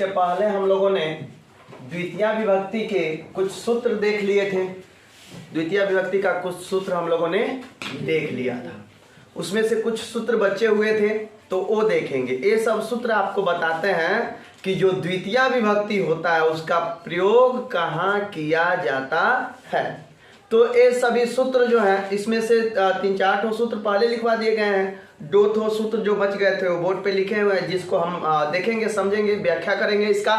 इसके पहले हम लोगों ने द्वितीय विभक्ति के कुछ सूत्र देख लिए थे। द्वितीय विभक्ति का कुछ सूत्र हम लोगों ने देख लिया था, उसमें से कुछ सूत्र बचे हुए थे तो वो देखेंगे। ये सब सूत्र आपको बताते हैं कि जो द्वितीय विभक्ति होता है उसका प्रयोग कहाँ किया जाता है। तो ये सभी सूत्र जो हैं इसमें से 3-4 ठो सूत्र पहले लिखवा दिए गए हैं, 2 ठो सूत्र जो बच गए थे वो बोर्ड पे लिखे हुए हैं, जिसको हम देखेंगे, समझेंगे, व्याख्या करेंगे इसका,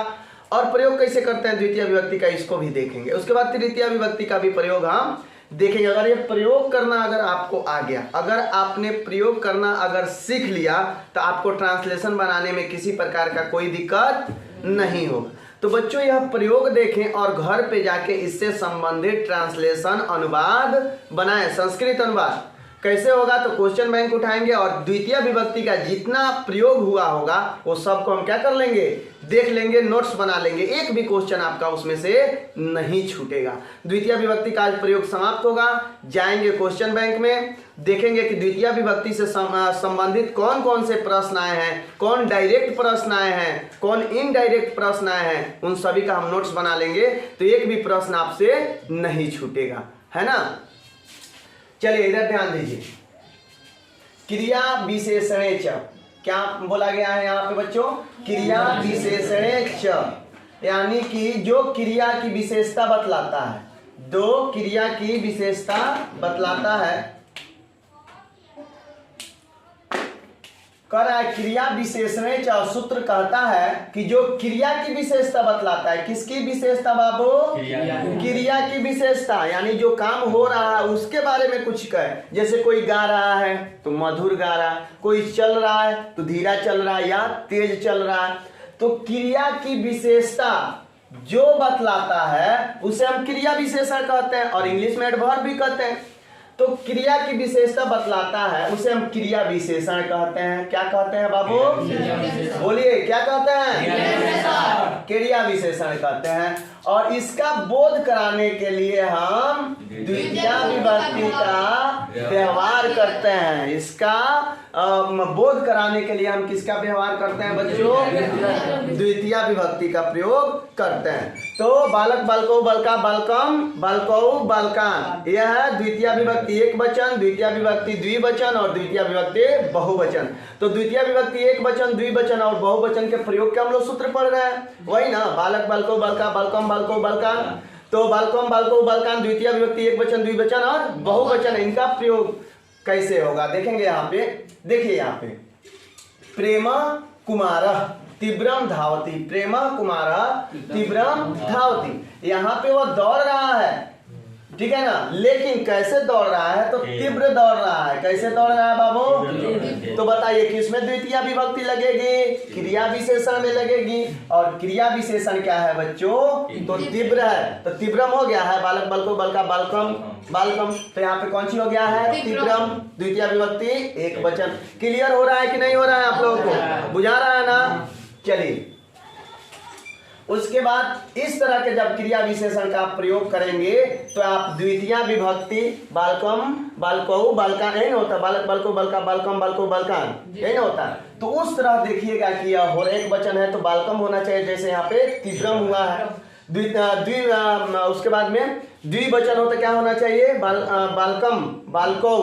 और प्रयोग कैसे करते हैं द्वितीय विभक्ति का इसको भी देखेंगे। उसके बाद तृतीय विभक्ति का भी प्रयोग हम देखेंगे। अगर ये प्रयोग करना अगर आपको आ गया, अगर आपने प्रयोग करना अगर सीख लिया तो आपको ट्रांसलेशन बनाने में किसी प्रकार का कोई दिक्कत नहीं होगा। तो बच्चों यह प्रयोग देखें और घर पे जाके इससे संबंधित ट्रांसलेशन अनुवाद बनाएं। संस्कृत अनुवाद कैसे होगा तो क्वेश्चन बैंक उठाएंगे और द्वितीय विभक्ति का जितना प्रयोग हुआ होगा वो सबको हम क्या कर लेंगे, देख लेंगे, नोट्स बना लेंगे, एक भी क्वेश्चन आपका उसमें से नहीं छूटेगा। द्वितीय विभक्ति का आज प्रयोग समाप्त होगा, जाएंगे क्वेश्चन बैंक में, देखेंगे कि द्वितीय विभक्ति से संबंधित कौन कौन से प्रश्न आए हैं, कौन डायरेक्ट प्रश्न आए हैं, कौन इनडायरेक्ट प्रश्न आए हैं, उन सभी का हम नोट्स बना लेंगे तो एक भी प्रश्न आपसे नहीं छूटेगा, है ना। चलिए इधर ध्यान दीजिए, क्रिया विशेषणे च, क्या बोला गया है यहाँ पे बच्चों, क्रिया विशेषणे च, यानी कि जो क्रिया की विशेषता बतलाता है, दो क्रिया की विशेषता बतलाता है, कर रहा है क्रिया विशेषणे च। सूत्र कहता है कि जो क्रिया की विशेषता बतलाता है, किसकी विशेषता बाबू, क्रिया की विशेषता, यानी जो काम हो रहा है उसके बारे में कुछ कहे। जैसे कोई गा रहा है तो मधुर गा रहा है, कोई चल रहा है तो धीरा चल रहा है या तेज चल रहा है। तो क्रिया की विशेषता जो बतलाता है उसे हम क्रिया विशेषण कहते हैं और इंग्लिश में एडवर्ब भी कहते हैं। तो क्रिया की विशेषता बतलाता है उसे हम क्रिया विशेषण कहते हैं। क्या कहते हैं बाबू, बोलिए क्या कहते हैं, क्रिया विशेषण कहते हैं। और इसका बोध कराने के लिए हम द्वितीय विभक्ति का व्यवहार करते हैं। इसका बोध कराने के लिए हम किसका व्यवहार करते हैं बच्चों, द्वितीय विभक्ति का प्रयोग करते हैं। तो बालक बालको बालका बालकम बालकौ बालकान, यह है द्वितीय विभक्ति एक वचन, द्वितीय विभक्ति द्विवचन और द्वितीय विभक्ति बहुवचन। तो द्वितीय विभक्ति एक वचन, द्विवचन और बहुवचन के प्रयोग के हम लोग सूत्र पढ़ रहे हैं, वही ना, बालक बालको बालका बालकम बालको बालकान। तो बालकम बालको बालकान द्वितीय विभक्ति एक वचन, द्विवचन और बहुवचन, इनका प्रयोग कैसे होगा देखेंगे। यहाँ पे देखिए, यहाँ पे प्रेम कुमार तीव्रम धावती, प्रेम कुमार तीव्रम धावती, यहाँ पे वो दौड़ रहा है, ठीक है ना, लेकिन कैसे दौड़ रहा है तो तीव्र दौड़ रहा है। कैसे दौड़ रहा है बाबू, तो बताइए किसमें द्वितीय विभक्ति लगेगी, क्रिया विशेषण में लगेगी। और क्रिया विशेषण क्या है बच्चों, तो तीव्र है, तो तीव्रम हो गया है, बालक बालको बालका बालकम बालकम, तो यहाँ पे कौन सी हो गया है, तीव्रम, द्वितीय विभक्ति एक वचन। क्लियर हो रहा है कि नहीं हो रहा है आप लोगों को, बुझा रहा है ना। चलिए उसके बाद इस तरह के जब क्रिया विशेषण का प्रयोग करेंगे तो आप द्वितीय विभक्ति बालकम बालकौ बालकान, यही ना होता, बालक बालको बालका बालकम बालको बालकान, यही ना होता। तो उस तरह देखिएगा कि यह हो एक वचन है तो बालकम होना चाहिए, जैसे यहाँ पे तीव्रम हुआ है। उसके बाद में द्विवचन हो तो क्या होना चाहिए, बालकम बालकौ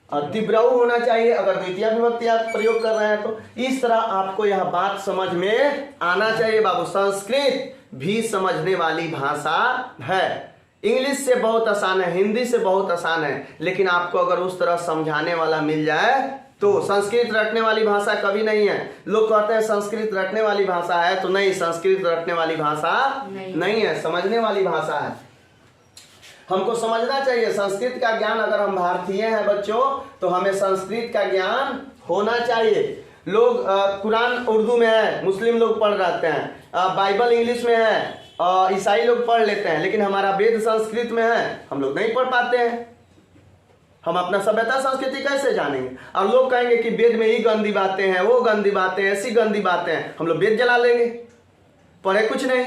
और तीव्रऊ होना चाहिए अगर द्वितीय विभक्ति आप प्रयोग कर रहे हैं तो। इस तरह आपको यह बात समझ में आना चाहिए बाबू। संस्कृत भी समझने वाली भाषा है, इंग्लिश से बहुत आसान है, हिंदी से बहुत आसान है, लेकिन आपको अगर उस तरह समझाने वाला मिल जाए तो संस्कृत रटने वाली भाषा कभी नहीं है। लोग कहते हैं संस्कृत रटने वाली भाषा है, तो नहीं, संस्कृत रटने वाली भाषा नहीं है, समझने वाली भाषा है। हमको समझना चाहिए संस्कृत का ज्ञान, अगर हम भारतीय हैं बच्चों तो हमें संस्कृत का ज्ञान होना चाहिए। लोग कुरान उर्दू में है, मुस्लिम लोग पढ़ रहते हैं, बाइबल इंग्लिश में है, ईसाई लोग पढ़ लेते हैं, लेकिन हमारा वेद संस्कृत में है, हम लोग नहीं पढ़ पाते हैं। हम अपना सभ्यता संस्कृति कैसे जानेंगे। और लोग कहेंगे कि वेद में ही गंदी बातें हैं, वो गंदी बातें, ऐसी गंदी बातें हैं, हम लोग वेद जला लेंगे, पढ़े कुछ नहीं।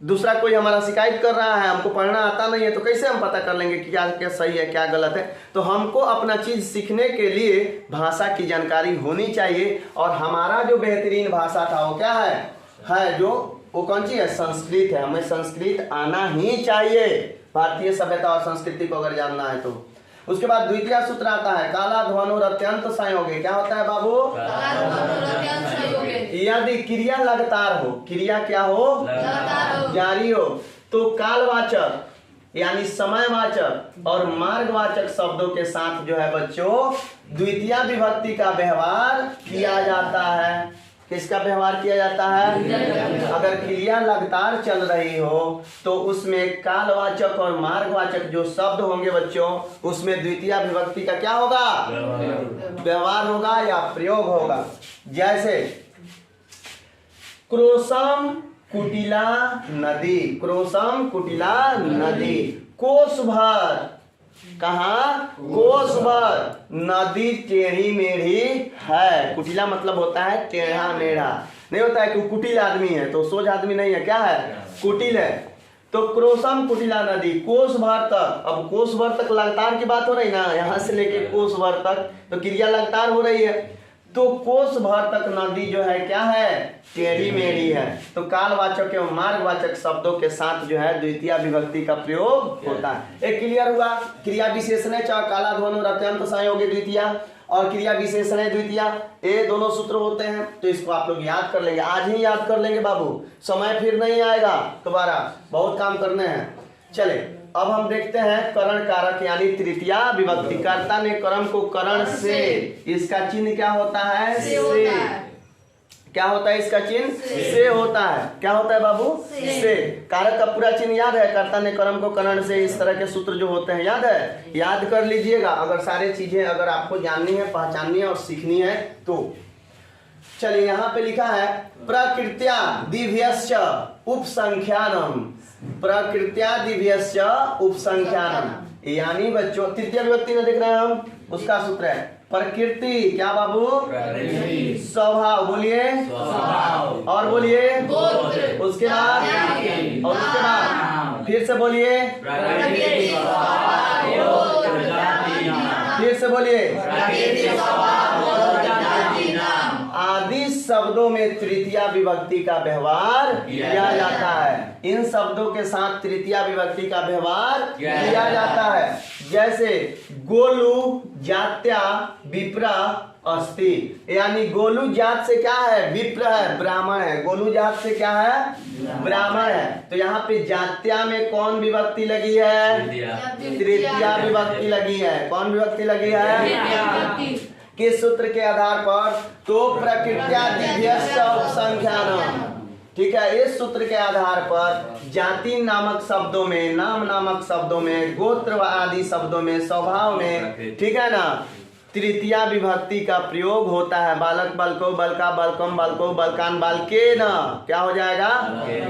दूसरा कोई हमारा शिकायत कर रहा है, हमको पढ़ना आता नहीं है, तो कैसे हम पता कर लेंगे कि क्या क्या सही है क्या गलत है। तो हमको अपना चीज़ सीखने के लिए भाषा की जानकारी होनी चाहिए। और हमारा जो बेहतरीन भाषा था वो क्या है जो वो कौन सी है, संस्कृत है। हमें संस्कृत आना ही चाहिए, भारतीय सभ्यता और संस्कृति को अगर जानना है तो। उसके बाद द्वितीय सूत्र आता है काला ध्वनुर अत्यंत संयोगी। क्या होता है बाबू? यदि क्रिया लगातार हो, क्रिया क्या हो? जारी हो, तो कालवाचक यानी समयवाचक और मार्गवाचक शब्दों के साथ जो है बच्चों द्वितीय विभक्ति का व्यवहार किया जाता है। किसका व्यवहार किया जाता है? अगर क्रिया लगातार चल रही हो तो उसमें कालवाचक और मार्गवाचक जो शब्द होंगे बच्चों, उसमें द्वितीय विभक्ति का क्या होगा? व्यवहार होगा या प्रयोग होगा। जैसे क्रोशम कुटिला नदी, क्रोशम कुटिला नदी, कोस भर, कहा? कोस भर नदी टेढ़ी मेढ़ी है। कुटिला मतलब होता है टेढ़ा मेढ़ा, नहीं होता है कि कुटिल आदमी है तो सोझ आदमी नहीं है, क्या है? कुटिल है। तो क्रोशम कुटिला नदी कोस भर तक, अब कोस भर तक लगातार की बात हो रही ना, यहाँ से लेके कोस भर तक तो क्रिया लगातार हो रही है। तो कोस भर तक नदी जो है क्या है? टेढ़ी मेढ़ी है। तो कालवाचक एवं मार्गवाचक शब्दों के साथ जो है द्वितीय विभक्ति का प्रयोग होता है। एक क्लियर हुआ? क्रिया विशेषण काला ध्वनुर अत्यंत संयोगी द्वितीय और क्रिया विशेषण द्वितीय, ये दोनों सूत्र होते हैं। तो इसको आप लोग याद कर लेंगे, आज ही याद कर लेंगे बाबू, समय फिर नहीं आएगा दोबारा, बहुत काम करने हैं। चले अब हम देखते हैं करण कारक यानी तृतीया विभक्ति। कर्ता ने कर्म को करण से, इसका चिन्ह क्या होता है? से। क्या होता है इसका चिन्ह? से होता है। क्या होता है बाबू? से। कारक का पूरा चिन्ह याद है? कर्ता ने कर्म को करण से, इस तरह के सूत्र जो होते हैं याद है? याद कर लीजिएगा। अगर सारे चीजें अगर आपको जाननी है, पहचाननी है और सीखनी है तो। चलिए यहाँ पे लिखा है प्रकृत्या दिव्यश्च उपसंख्यानम, प्रकृत्या दिव्यश्च उपसंख्यानम, यानी बच्चों तृतीय विभक्ति में देख रहे हैं हम, उसका सूत्र है प्रकृति। क्या बाबू? स्वभाव, बोलिए और बोलिए, उसके बाद और उसके बाद फिर से बोलिए, फिर से बोलिए, आदि शब्दों में तृतीय विभक्ति का व्यवहार किया जाता है। इन शब्दों के साथ तृतीय विभक्ति का व्यवहार किया जाता है। जैसे गोलू जात्या विप्रा अस्ति, यानी गोलू जात से क्या है? विप्र है, ब्राह्मण है। गोलू जात से क्या है? ब्राह्मण है। तो यहाँ पे जात्या में कौन विभक्ति लगी है? तृतीय विभक्ति लगी है। कौन विभक्ति लगी है? किस सूत्र के आधार पर? तो प्रकृत्या दिव्यश्च उपसंख्यानम, ठीक है। इस सूत्र के आधार पर जाति नामक शब्दों में, नाम नामक शब्दों में, गोत्र आदि शब्दों में, स्वभाव में, ठीक है ना, तृतीय विभक्ति का प्रयोग होता है। बालक बालको बालका बालकम बालको बालकान बालके न, क्या हो जाएगा?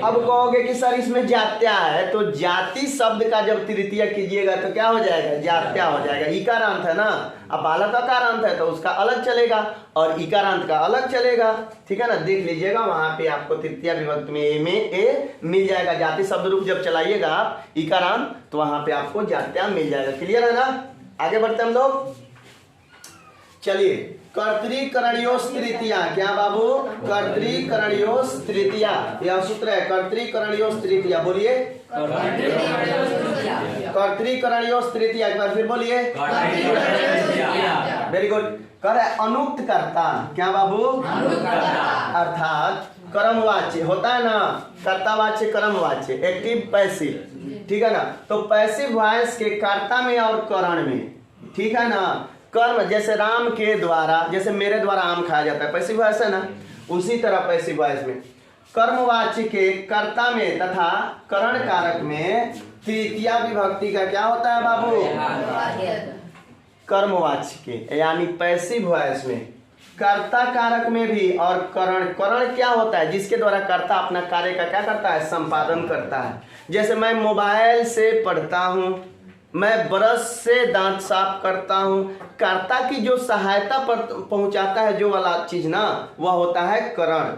अब कहोगे कि सर इसमें जात्या है, तो जाति शब्द का जब तृतीय कीजिएगा तो क्या हो जाएगा? जात्या हो जाएगा। इकारांत है ना, अब बालक अकारांत है तो उसका अलग चलेगा और इकारांत का अलग चलेगा, ठीक है ना। देख लीजिएगा वहां पे आपको तृतीय विभक्ति में ए मिल जाएगा। जाति शब्द रूप जब चलाइएगा आप इकारांत तो वहां पे आपको जात्या मिल जाएगा। क्लियर है ना? आगे बढ़ते हम लोग। चलिए कर्तृकरणयोस् तृतीया, क्या बाबू? कर्तृकरणयोस् तृतीया, यह सूत्र है कर्तृकरणयोस् तृतीया। बोलिए कर्तृकरणयोस् तृतीया, एक बार फिर बोलिए। Very good. कर है अनुक्त कर्ता, क्या बाबू? अर्थात कर्मवाच्य होता है ना, कर्तावाच्य कर्मवाच्य, एक्टिव पैसिव, ठीक है ना। तो पैसिव वॉइस के कर्ता में और करण में, ठीक है ना। कर्म जैसे राम के द्वारा, जैसे मेरे द्वारा आम खाया जाता है, पैसिव वॉइस है ना, उसी तरह पैसिव वॉइस में कर्मवाच्य के कर्ता में तथा करण कारक में तृतीय विभक्ति का क्या होता है बाबू? कर्मवाच्य के यानी पैसिव वॉइस में कर्ता कारक में भी और करण, करण क्या होता है? जिसके द्वारा कर्ता अपना कार्य का क्या करता है? संपादन करता है। जैसे मैं मोबाइल से पढ़ता हूँ, मैं ब्रश से दांत साफ करता हूँ, कर्ता की जो सहायता पर पहुंचाता है जो वाला चीज ना, वह होता है करण।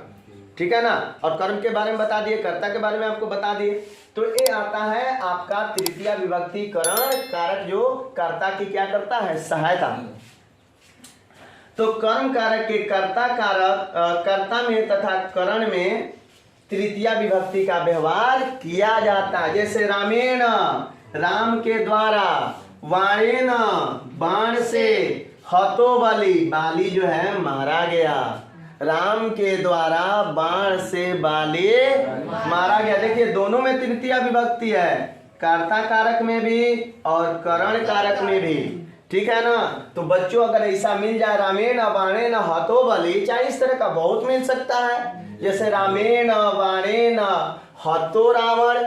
ठीक है ना। और कर्म के बारे में बता दिए, कर्ता के बारे में आपको बता दिए। तो ये आता है आपका तृतीया विभक्ति करण कारक, जो कर्ता की क्या करता है, सहायता। तो कर्म कारक के कर्ता कारक कर्ता में तथा करण में तृतीया विभक्ति का व्यवहार किया जाता है। जैसे रामेण, राम के द्वारा, वाणेन, बाण से, हतो बलि, बाली जो है मारा गया, राम के द्वारा बाण से बाली मारा गया। देखिए दोनों में तृतीया विभक्ति है, कर्ता कारक में भी और करण कारक में भी, ठीक है ना। तो बच्चों अगर ऐसा मिल जाए रामेण बाणेन हतो बलि, चाहे इस तरह का बहुत मिल सकता है, जैसे रामेण बाणेन हतो रावण,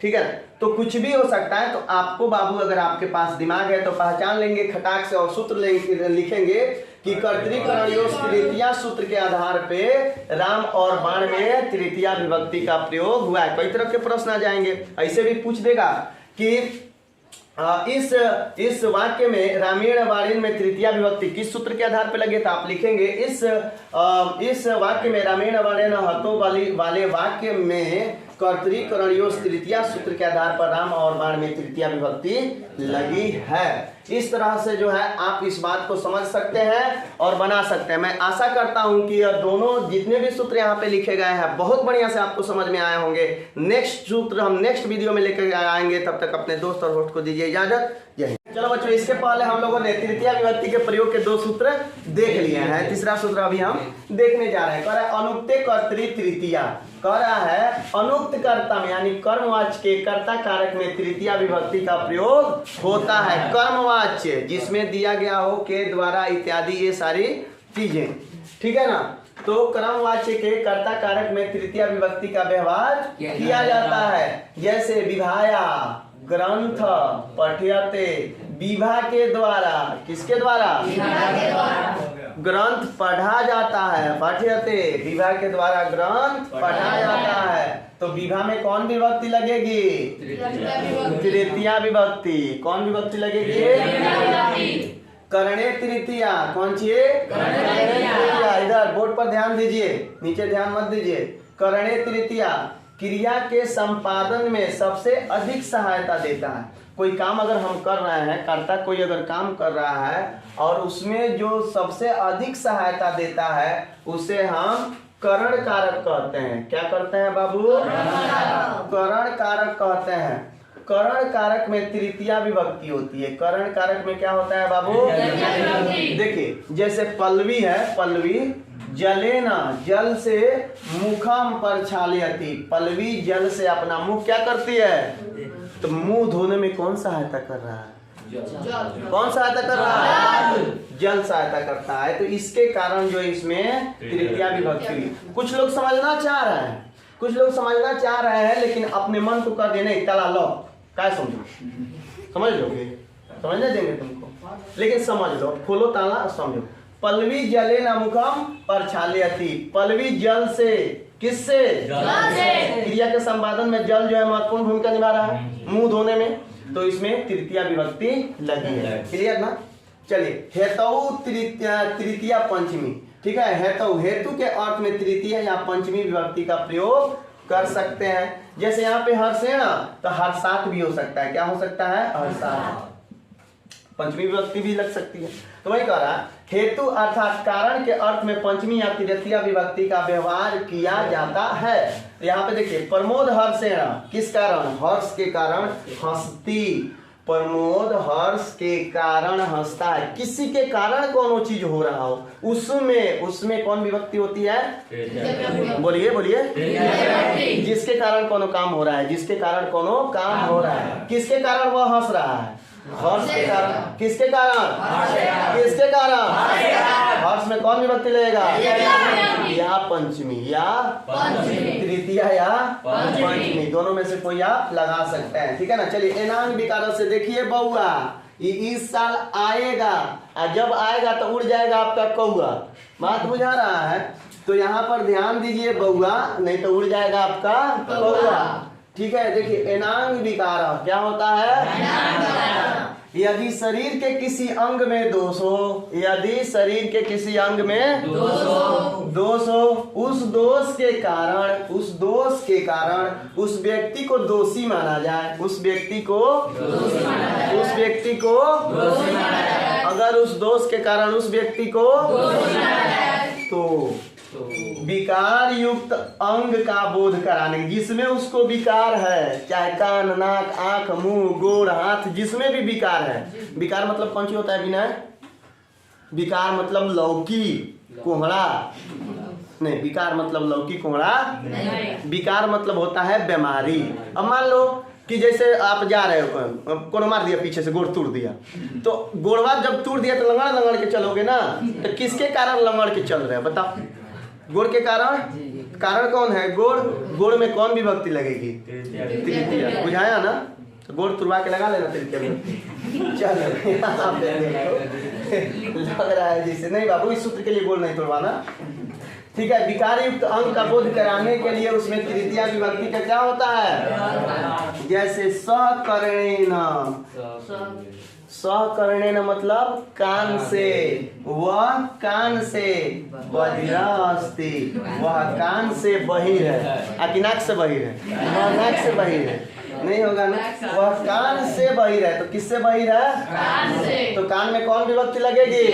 ठीक है। तो कुछ भी हो सकता है। तो आपको बाबू अगर आपके पास दिमाग है तो पहचान लेंगे खटाक से और सूत्र लिखेंगे कि कर्तृकरणयोः तृतीया सूत्र के आधार पे राम और बाण में तृतीया विभक्ति का प्रयोग हुआ है। कई तरह के प्रश्न आ जाएंगे, ऐसे भी पूछ देगा कि इस वाक्य में रामेण बाणेन में तृतीया विभक्ति किस सूत्र के आधार पर लगे, तो आप लिखेंगे इस वाक्य में रामेण बाणेन हतो बलि वाले वाक्य में कर्तृकरणयोः तृतीया सूत्र के आधार पर राम और बाण में तृतीया विभक्ति लगी है। इस तरह से जो है आप इस बात को समझ सकते हैं और बना सकते हैं। मैं आशा करता हूं कि यह दोनों जितने भी सूत्र यहाँ पे लिखे गए हैं बहुत बढ़िया से आपको समझ में आए होंगे। नेक्स्ट सूत्र हम नेक्स्ट वीडियो में लेकर आएंगे, तब तक अपने दोस्त और होस्ट को दीजिए इजाजत। जय हिंद। चलो बच्चों, इसके पहले हम लोगों ने तृतीया विभक्ति के प्रयोग के 2 सूत्र देख लिए हैं, तीसरा सूत्र अभी हम देखने जा रहे हैं। कह रहा है अनुक्ते कर्तृ तृतीया, कह रहा है अनुक्त कर्ता में यानी कर्मवाच्य के कर्ता कारक में तृतीया विभक्ति का प्रयोग होता है। कर्मवाच्य जिसमें दिया गया हो, के, द्वारा इत्यादि ये सारी चीजें, ठीक है ना। तो कर्मवाच्य के कर्ता कारक में तृतीया विभक्ति का व्यवहार किया जाता है। जैसे विभाया, ग्रंथ, पठ्यते, विभा के द्वारा, किसके द्वारा, ग्रंथ पढ़ा जाता है, पठ्यते, विभा के द्वारा ग्रंथ पढ़ा जाता है। तो विभा में कौन विभक्ति लगेगी, तृतीया विभक्ति। कौन विभक्ति लगेगी, करणे तृतीया। कौन सी, तृतीया। इधर बोर्ड पर ध्यान दीजिए, नीचे ध्यान मत दीजिए। करणे तृतीया क्रिया के संपादन में सबसे अधिक सहायता देता है। कोई काम अगर हम कर रहे हैं, कर्ता कोई अगर काम कर रहा है और उसमें जो सबसे अधिक सहायता देता है उसे हम करण कारक कहते हैं। क्या करते हैं बाबू, करण कारक कहते हैं। करण कारक में तृतीया विभक्ति होती है। करण कारक में क्या होता है बाबू, देखिए जैसे पल्लवी है, पल्लवी जलेना, जल से मुखम पर छालयति, पल्लवी जल से अपना मुख क्या करती है, तो मुंह धोने में कौन सहायता कर रहा है, कौन सहायता कर रहा है, जल सहायता करता है। तो इसके कारण जो इसमें तृतीया विभक्ति, कुछ लोग समझना चाह रहे हैं, कुछ लोग समझना चाह रहे हैं लेकिन अपने मन को कर देने तला लो, क्या समझो, समझ लोगे, समझने देंगे तुमको, लेकिन समझ लो, खोलो ताला समझो। पल्लवी जलेना मुखम पर छालयति, पल्लवी जल से, किससे, क्रिया के संपादन में जल जो है महत्वपूर्ण भूमिका निभा रहा है, मुंह धोने में। तो इसमें तृतीया विभक्ति लगी है। क्लियर ना। चलिए हेतु तृतीया पंचमी, ठीक है। हेतु के अर्थ में तृतीया या पंचमी विभक्ति का प्रयोग कर सकते हैं। जैसे यहाँ पे हर्षेण, तो हर्षात भी हो सकता है। क्या हो सकता है, हर्षात। पंचमी विभक्ति भी लग सकती है। तो वही कह रहा है हेतु अर्थात कारण के अर्थ में पंचमी या तृतीया विभक्ति का व्यवहार किया जाता है। यहाँ पे देखिए प्रमोद हर्षेण, किस कारण, हर्ष के कारण हंसती, प्रमोद हर्ष के कारण हंसता है। किसी के कारण कोनो चीज हो रहा हो, उसमें कौन विभक्ति होती है, बोलिए बोलिए, जिसके कारण कोनो काम हो रहा है, जिसके कारण कोनो काम हो रहा है, किसके कारण वह हंस रहा है, हर्ष के कारण, किसके कारण, किसके कारण, हर्ष में कौन विभक्ति लगेगा, या पंचमी, या तृतीया या पंचमी, दोनों में से कोई आप लगा सकते हैं। ठीक है ना। चलिए एनांग विकार से देखिए बउआ, इस साल आएगा, और जब आएगा तो उड़ जाएगा आपका कौआ, बात बुझा रहा है। तो यहाँ पर ध्यान दीजिए बउआ, नहीं तो उड़ जाएगा आपका कौआ। ठीक है। देखिए एनांग विकार क्या होता है, यदि शरीर के किसी अंग में दोष हो, यदि शरीर के किसी अंग में दोष हो, उस दोष के कारण उस व्यक्ति को दोषी माना जाए, उस व्यक्ति को अगर उस दोष के कारण उस व्यक्ति को तो विकार युक्त अंग का बोध कराने, जिसमें उसको विकार है, चाहे कान, नाक, आंख, मुंह, गोड़, हाथ, जिसमें भी विकार है। विकार मतलब कौन सी होता है विनय? विकार मतलब लौकी कोहड़ा नहीं, विकार मतलब लौकी कोहड़ा, विकार मतलब होता है बीमारी। अब मान लो कि जैसे आप जा रहे हो, कोनो मार दिया पीछे से, गोड़ तोड़ दिया, तो गोड़वा जब तोड़ दिया तो लंगड़ के चलोगे ना, तो किसके कारण लंगड़ के चल रहे हैं बताओ? गोड़ के कारण कौन है? गोड़ में कौन विभक्ति लगेगी? तृतीया। बुझाया ना? तो गोड़ तुड़वा के लगा लेना तृतीया में। चलो लग रहा है जैसे नहीं बाबू, इस सूत्र के लिए गोड़ नहीं तोड़वाना, ठीक है। विकार युक्त अंग का बोध कराने के लिए उसमें तृतीया विभक्ति का क्या होता है? जैसे सहकर्णेन मतलब कान से, वह कान से बधिरा अस्ति, वह कान से बहिर है, नाक से बहिर है, वह नाक से बहिर है, नहीं होगा ना? वह कान से बहिर है, तो किससे बहिर है? कान से। तो कान में कौन विभक्ति लगेगी?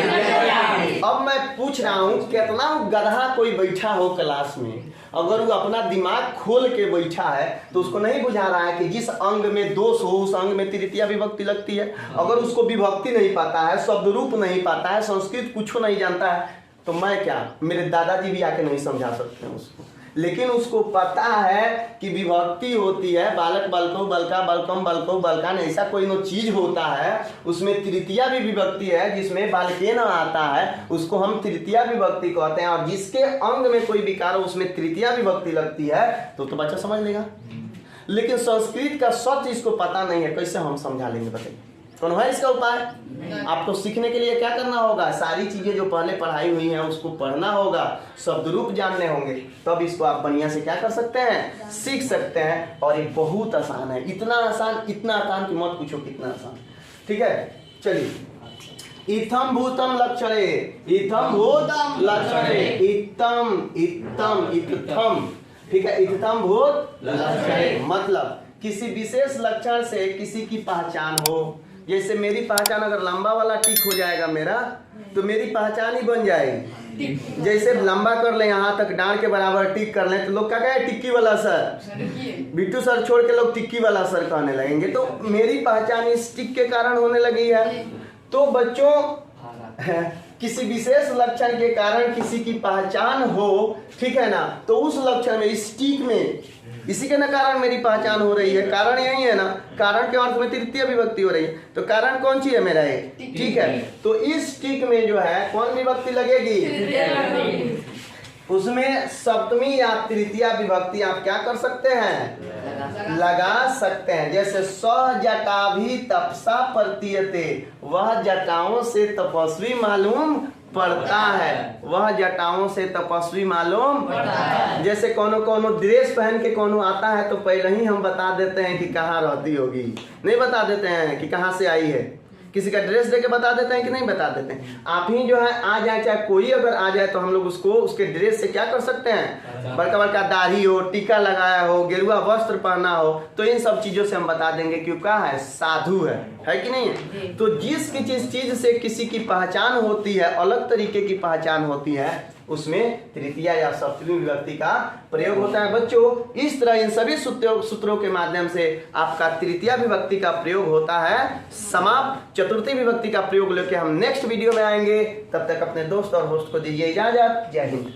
अब मैं पूछ रहा हूँ, कितना गधा कोई बैठा हो क्लास में, अगर वो अपना दिमाग खोल के बैठा है तो उसको नहीं बुझा रहा है कि जिस अंग में दोष हो उस अंग में तृतीया विभक्ति लगती है। अगर उसको विभक्ति नहीं पता है, शब्द रूप नहीं पता है, संस्कृत कुछ नहीं जानता है, तो मैं क्या, मेरे दादाजी भी आके नहीं समझा सकते हैं उसको। लेकिन उसको पता है कि विभक्ति होती है, बालक बालको बलका बलकम बलको बलकान, ऐसा कोई नो चीज होता है, उसमें तृतीया भी विभक्ति है, जिसमें बालकेन आता है उसको हम तृतीया विभक्ति कहते हैं। और जिसके अंग में कोई विकार हो उसमें तृतीया विभक्ति लगती है, तो बच्चा समझ लेगा। लेकिन संस्कृत का सच इसको पता नहीं है, कैसे हम समझा लेंगे बताइए? कौन है इसका उपाय? आपको सीखने के लिए क्या करना होगा? सारी चीजें जो पहले पढ़ाई हुई हैं उसको पढ़ना होगा, शब्द रूप जानने होंगे, तब इसको आप बढ़िया से क्या कर सकते हैं? सीख सकते हैं। और ये बहुत आसान है, इतना आसान कि मत पूछो कितना आसान, ठीक है। चलिए, इत्थम भूतम लक्षणे, इत्थम भूतम लक्षणे, इत्थम, ठीक है। इत्थम भूत लक्षणे मतलब किसी विशेष लक्षण से किसी की पहचान हो। जैसे मेरी पहचान अगर लंबा वाला टिक हो जाएगा मेरा, तो मेरी पहचान ही बन जाएगी। जैसे लंबा कर ले यहाँ तक, डांड के बराबर टिक कर ले, तो लोग क्या कहे? टिक्की वाला सर, बिट्टू सर छोड़ के लोग टिक्की वाला सर कहने लगेंगे। तो मेरी पहचान इस टिक के कारण होने लगी है। तो बच्चों, किसी विशेष लक्षण के कारण किसी की पहचान हो, ठीक है ना, तो उस लक्षण में, इस टिक में, इसी के ना कारण मेरी पहचान हो रही है। कारण यही है ना, कारण के अर्थ में तृतीय विभक्ति हो रही है। तो कारण कौन सी है? मेरा एक, ठीक है। तो इस टिक में जो है कौन विभक्ति लगेगी? उसमें सप्तमी या तृतीया विभक्ति आप क्या कर सकते हैं? लगा सकते हैं। जैसे स जटाभि तपसा प्रतीयते, वह जटाओं से तपस्वी मालूम पड़ता है, वह जटाओं से तपस्वी मालूम पड़ता है। जैसे कोनो ड्रेस पहन के कोनो आता है तो पहले ही हम बता देते हैं कि कहाँ रहती होगी, नहीं बता देते हैं कि कहाँ से आई है। किसी का ड्रेस देके बता देते हैं कि नहीं बता देते हैं? आप ही जो है आ जाए, चाहे कोई अगर आ जाए, तो हम लोग उसको उसके ड्रेस से क्या कर सकते हैं? बड़का बड़का दाढ़ी हो, टीका लगाया हो, गेरुआ वस्त्र पहना हो, तो इन सब चीजों से हम बता देंगे कि क्या है? साधु है कि नहीं? तो जिस चीज से किसी की पहचान होती है, अलग तरीके की पहचान होती है, उसमें तृतीया या सप्तमी विभक्ति का प्रयोग होता है। बच्चों, इस तरह इन सभी सूत्रों के माध्यम से आपका तृतीया विभक्ति का प्रयोग होता है समाप्त। चतुर्थी विभक्ति का प्रयोग लेके हम नेक्स्ट वीडियो में आएंगे। तब तक अपने दोस्त और होस्ट को दीजिए इजाजत। जय हिंद।